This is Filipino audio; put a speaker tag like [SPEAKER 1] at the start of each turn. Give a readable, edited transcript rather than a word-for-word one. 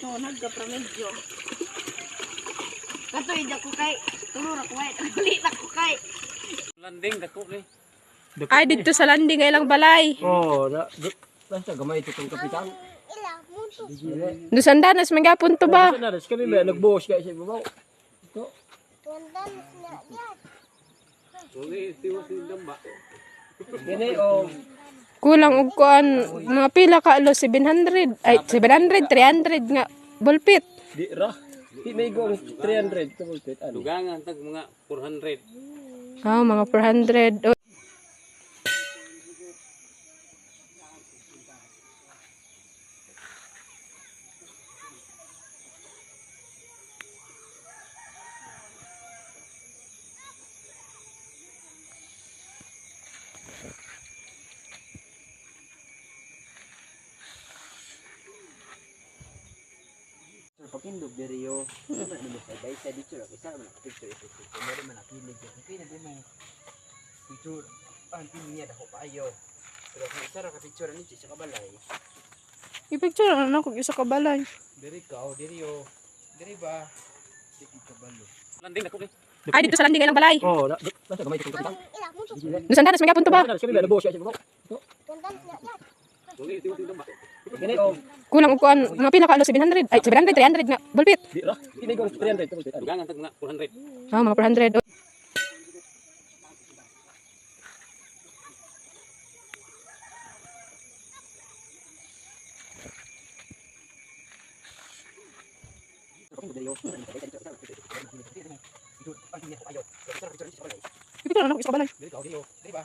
[SPEAKER 1] Nunod ka promedyo. Katoy da ko kay tulura ko ay ulit ako kay.
[SPEAKER 2] Landing dako kay.
[SPEAKER 3] Ay dito sa landing ay lang balay.
[SPEAKER 4] Oh, nasa gamay ito itong kapitan.
[SPEAKER 3] Dusan danas magapon to ba?
[SPEAKER 4] Nasa naras kami ba nagbuhos kaya sa ibabaw. Ito.
[SPEAKER 2] Uli tiwas ni damba.
[SPEAKER 4] Gani oh.
[SPEAKER 3] Kulang og kuan mga pila ka alo 700. Ay 700 300 nga bulpit.
[SPEAKER 4] Di ra. Di may gong 300 tumulpit ano.
[SPEAKER 2] Dugangan tag mga 400.
[SPEAKER 3] Mga 400.
[SPEAKER 4] Pakindog diri yo. Ano mo sa isa dito ra isa man picture ito. Meron man nakilig. Okay na din mo. Picture antin niya dako payo. Pero kung isa ra ka picture ni sa kabalay.
[SPEAKER 3] I-picture na ako isa ka balay.
[SPEAKER 4] Diri ka o diri yo. Diri ba? Diri kabalo.
[SPEAKER 2] Landing dako kay.
[SPEAKER 3] Ay dito sa landing ay lang balay.
[SPEAKER 4] Oh, nasa gamay ito kapitan.
[SPEAKER 3] Dusan danas magapon to ba?
[SPEAKER 4] Nasa kami ba nagbuhos kaya sa ibabaw. Ito.
[SPEAKER 2] Uli tiwas ni damba.
[SPEAKER 4] Gani oh.
[SPEAKER 3] Kulang og kuan mga pila ka alo 700. Ay 700 300 nga bulpit.
[SPEAKER 4] Di ra. Di may gong 300 tumulpit ano.
[SPEAKER 2] Dugangan tag mga 400.
[SPEAKER 3] Mga 400. I-picture na ako isa ka balay.
[SPEAKER 4] Diri ka o diri yo. Diri ba?